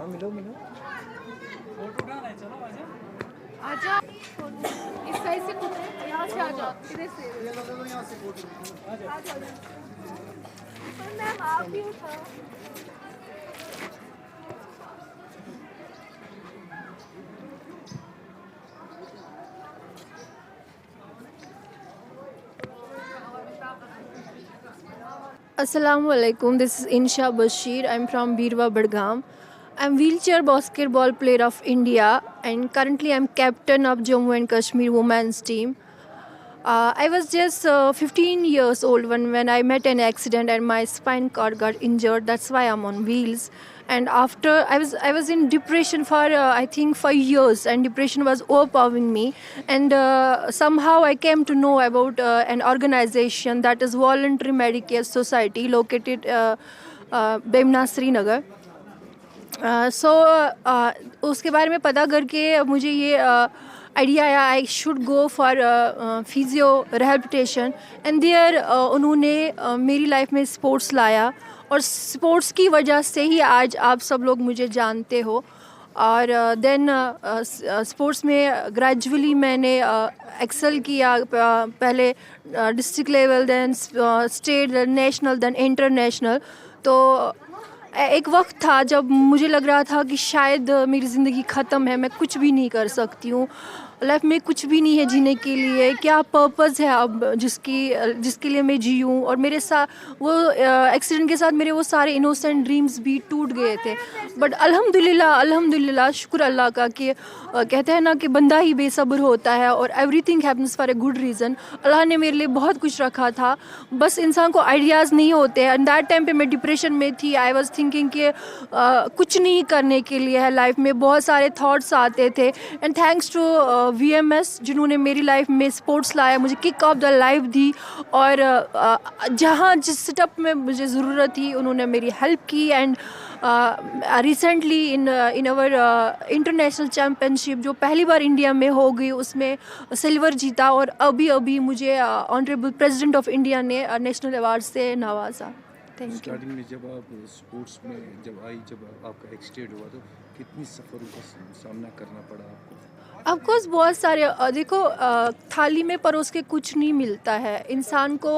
मिलो मिलो। आजा इस साइड से कूद यहाँ से आ जाओ इधर से आ जाओ मैम आप भी उठाओ Assalamualaikum. This is Insha Bashir. I'm from Birwa, Badgam. I'm wheelchair basketball player of India and currently I'm captain of Jammu and Kashmir women's team. I was just 15 years old when I met an accident and my spine cord got injured. That's why I'm on wheels. And after I was in depression for I think for years, and depression was overpowering me. And somehow I came to know about an organization that is Voluntary Medicare Society located Bemna, Srinagar. सो उसके बारे में पता करके मुझे ये idea आया I should go for physio rehabilitation and there उन्होंने मेरी लाइफ में स्पोर्ट्स लाया और स्पोर्ट्स की वजह से ही आज आप सब लोग मुझे जानते हो और देन स्पोर्ट्स में ग्रेजुअली मैंने एक्सेल किया पहले district level then state national then international तो एक वक्त था जब मुझे लग रहा था कि शायद मेरी ज़िंदगी ख़त्म है मैं कुछ भी नहीं कर सकती हूँ लाइफ में कुछ भी नहीं है जीने के लिए क्या पर्पस है अब जिसके लिए मैं जीऊँ और मेरे साथ वो एक्सीडेंट के साथ मेरे वो सारे इनोसेंट ड्रीम्स भी टूट गए थे बट अल्हम्दुलिल्लाह शुक्र अल्लाह का कि कहते हैं ना कि बंदा ही बेसब्र होता है और everything happens for a good reason Allah ने मेरे लिए बहुत कुछ रखा था बस इंसान को आइडियाज़ नहीं होते एंड दैट टाइम पे मैं डिप्रेशन में थी आई वाज थिंकिंग कि कुछ नहीं करने के लिए है लाइफ में बहुत सारे थॉट्स आते थे एंड थैंक्स टू VMS जिन्होंने मेरी लाइफ में स्पोर्ट्स लाया मुझे किक ऑफ द लाइफ दी और जहाँ जिस सेटअप में मुझे ज़रूरत थी उन्होंने मेरी हेल्प की and recently in our international championship जो पहली बार इंडिया में हो गई उसमें सिल्वर जीता और अभी मुझे ऑनरेबल प्रेसिडेंट ऑफ इंडिया ने नेशनल अवार्ड से नवाजा थैंक यू स्टार्टिंग में जब आप स्पोर्ट्स में जब आपका एक्सीडेंट हुआ तो कितनी सफ़रों का सामना करना पड़ा आपको ऑफकोर्स बहुत सारे देखो थाली में परोस के कुछ नहीं मिलता है इंसान को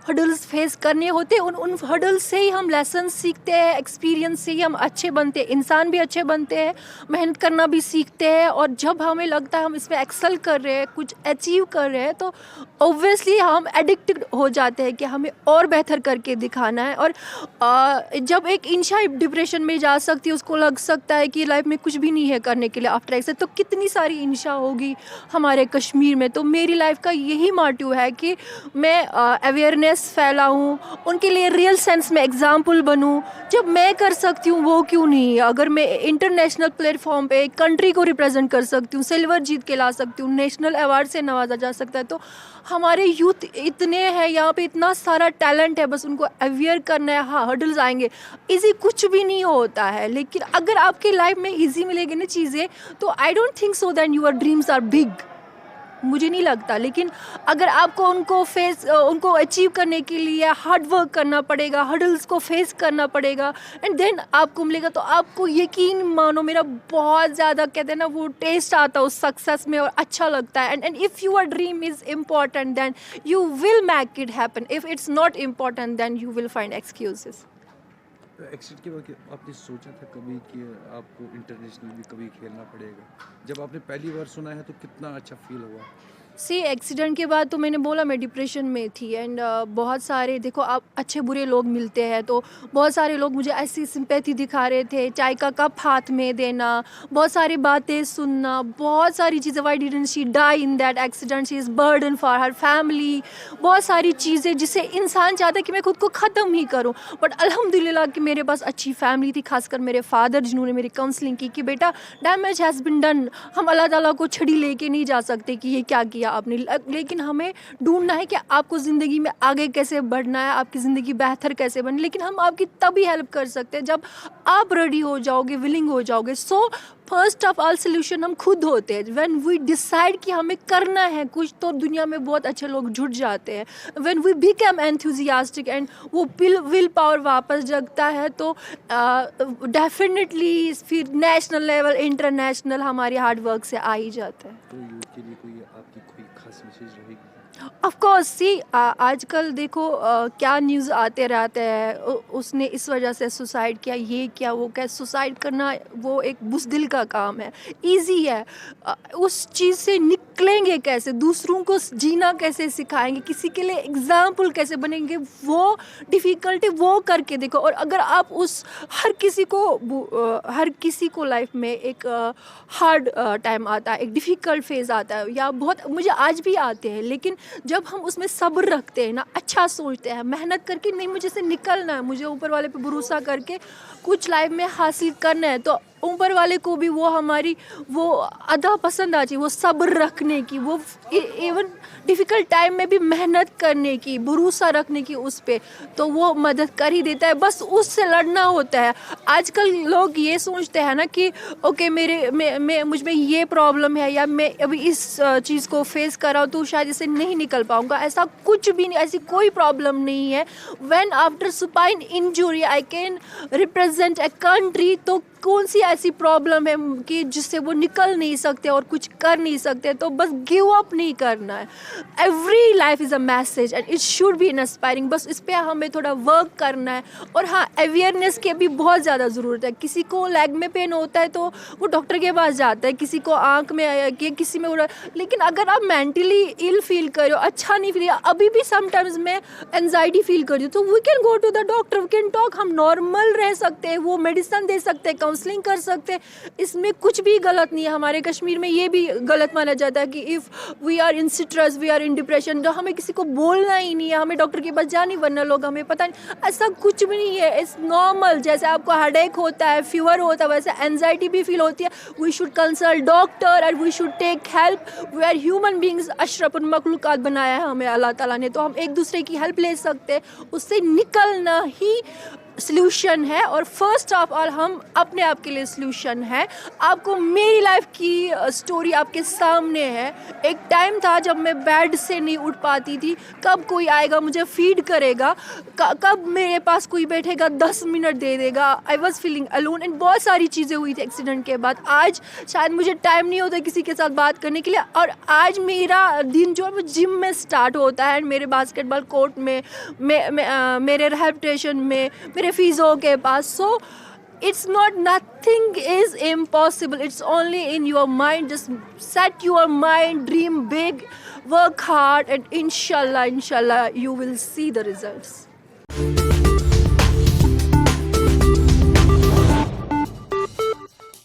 हडल्स फेस करने होते उन हडल्स से ही हम लेसन सीखते हैं एक्सपीरियंस से ही हम अच्छे बनते हैं इंसान भी अच्छे बनते हैं मेहनत करना भी सीखते हैं और जब हमें लगता है हम इसमें एक्सेल कर रहे हैं कुछ अचीव कर रहे हैं तो ऑब्वियसली हम एडिक्टेड हो जाते हैं कि हमें और बेहतर करके दिखाना है और जब एक इंशा डिप्रेशन में जा सकती है उसको लग सकता है कि लाइफ में कुछ भी नहीं है करने के लिए आफ्टर एक्सीडेंट तो कितनी सारी इंशा होगी हमारे कश्मीर में तो मेरी लाइफ का यही मोटिव है कि मैं अवेयरनेस फैलाऊं उनके लिए रियल सेंस में एग्जाम्पल बनूं जब मैं कर सकती हूँ वो क्यों नहीं अगर मैं इंटरनेशनल प्लेटफॉर्म पे कंट्री को रिप्रेजेंट कर सकती हूँ सिल्वर जीत के ला सकती हूँ नेशनल अवार्ड से नवाजा जा सकता है तो हमारे यूथ इतने हैं यहाँ पे इतना सारा टैलेंट है बस उनको अवेयर करना है हाँ हर्डल्स आएंगे इजी कुछ भी नहीं होता है लेकिन अगर आपके लाइफ में इजी मिलेगी ना चीज़ें तो I don't think so that your dreams are big मुझे नहीं लगता लेकिन अगर आपको उनको अचीव करने के लिए हार्ड वर्क करना पड़ेगा हर्डल्स को फेस करना पड़ेगा एंड देन आपको मिलेगा तो आपको यकीन मानो मेरा बहुत ज़्यादा कहते हैं ना वो टेस्ट आता है उस सक्सेस में और अच्छा लगता है and if your dream is important than you will make it happen if it's not important than you will find excuses accident के बाद आपने सोचा था कभी कि आपको इंटरनेशनल भी कभी खेलना पड़ेगा जब आपने पहली बार सुना है तो कितना अच्छा फील हुआ सी एक्सीडेंट के बाद तो मैंने बोला मैं डिप्रेशन में थी एंड बहुत सारे देखो आप अच्छे बुरे लोग मिलते हैं तो बहुत सारे लोग मुझे ऐसी सिंपैथी दिखा रहे थे चाय का कप हाथ में देना बहुत सारी बातें सुनना बहुत सारी चीज़ें why didn't she die in that accident she is burden for her family बहुत सारी चीज़ें जिससे इंसान चाहता है कि मैं खुद को ख़त्म ही करूँ बट अल्हम्दुलिल्लाह कि मेरे पास अच्छी फैमिली थी खासकर मेरे फादर जिन्होंने मेरी काउंसलिंग की कि बेटा डैमेज हैज़ बिन डन हम अल्लाह ताला को छड़ी लेके नहीं जा सकते कि ये क्या किया किया आपने, लेकिन हमें ढूंढना है कि आपको ज़िंदगी में आगे कैसे बढ़ना है, आपकी ज़िंदगी बेहतर कैसे बने। लेकिन हम आपकी तभी हेल्प कर सकते हैं जब आप रेडी हो जाओगे, विलिंग हो जाओगे। So first of all solution हम खुद होते हैं। व्हेन वी डिसाइड कि हमें करना है कुछ, तो दुनिया में बहुत अच्छे लोग जुट जाते हैं। When we become enthusiastic and वो विल पावर वापस जगता है, तो डेफिनेटली फिर नेशनल लेवल, इंटरनेशनल हमारे हार्ड वर्क से आ ही जाता है। तो यूथ के लिए कोई आपकी कोई खास मैसेज रहेगी? ऑफ कोर्स सी, आजकल देखो क्या न्यूज़ आते रहते हैं, उसने इस वजह से सुसाइड किया, ये क्या वो क्या। सुसाइड करना वो एक बुज़दिल का काम है, इजी है। उस चीज़ से निकलेंगे कैसे, दूसरों को जीना कैसे सिखाएंगे, किसी के लिए एग्जाम्पल कैसे बनेंगे, वो डिफ़िकल्टी वो करके देखो। और अगर आप उस हर किसी को लाइफ में एक हार्ड टाइम आता है, एक डिफ़िकल्ट फेज़ आता है, या बहुत मुझे आज भी आते हैं, लेकिन जब हम उसमें सब्र रखते हैं ना, अच्छा सोचते हैं, मेहनत करके नहीं मुझे से निकलना है, मुझे ऊपर वाले पे भरोसा करके कुछ लाइफ में हासिल करना है, तो ऊपर वाले को भी वो हमारी वो अदा पसंद आ चाहिए, वो सब्र रखने की, वो इवन डिफ़िकल्ट टाइम में भी मेहनत करने की, भरोसा रखने की उस पे, तो वो मदद कर ही देता है। बस उससे लड़ना होता है। आजकल लोग ये सोचते हैं ना कि ओके मुझ में ये प्रॉब्लम है, या मैं अभी इस चीज़ को फेस कर रहा हूँ तो शायद इससे नहीं निकल पाऊँगा। ऐसा कुछ भी नहीं, ऐसी कोई प्रॉब्लम नहीं है। When after supine injury I can represent a country, तो कौन सी ऐसी प्रॉब्लम है कि जिससे वो निकल नहीं सकते और कुछ कर नहीं सकते। तो बस गिव अप नहीं करना है। Every life is a message and it should be inspiring. बस इस पर हमें थोड़ा वर्क करना है। और हाँ, अवेयरनेस की भी बहुत ज़्यादा ज़रूरत है। किसी को लेग में पेन होता है तो वो डॉक्टर के पास जाता है, किसी को आँख में, किसी में उड़ा। लेकिन अगर आप मेंटली इल फील करो, अच्छा नहीं फील, अभी भी समटाइम्स मैं एनजाइटी फील कर रही हूँ, तो we can go to the doctor, we can talk. हम नॉर्मल रह सकते हैं, वो मेडिसिन दे सकते हैं, काउंसलिंग कर सकते हैं। इसमें कुछ भी गलत नहीं है। हमारे कश्मीर में ये भी गलत माना जाता है कि if we are in stress, we are in depression, तो हमें किसी को बोलना ही नहीं है, हमें डॉक्टर के पास जानी, वरना लोग हमें पता नहीं। ऐसा कुछ भी नहीं है, इट्स नॉर्मल। जैसे आपको हेडेक होता है, फीवर होता है, वैसे एनजाइटी भी फील होती है। We should consult doctor and we should take help. We are human beings, अशरफुल मखलूकात बनाया है हमें अल्लाह ताला ने, तो हम एक दूसरे की हेल्प ले सकते हैं। उससे निकलना ही सल्यूशन है। और फर्स्ट ऑफ ऑल हम अपने आप के लिए सल्यूशन है। आपको मेरी लाइफ की स्टोरी आपके सामने है। एक टाइम था जब मैं बेड से नहीं उठ पाती थी, कब कोई आएगा मुझे फीड करेगा, कब मेरे पास कोई बैठेगा 10 मिनट दे देगा। I was feeling alone and बहुत सारी चीज़ें हुई थी एक्सीडेंट के बाद। आज शायद मुझे टाइम नहीं होता किसी के साथ बात करने के लिए। और आज मेरा दिन जो है वो जिम में स्टार्ट होता है, मेरे बास्केटबॉल कोर्ट में, मेरे रिहैबिलिटेशन में, मेरे फिजियो के पास। सो it's not, nothing is impossible, it's only in your mind. Just set your mind, dream big, work hard, and inshallah you will see the results.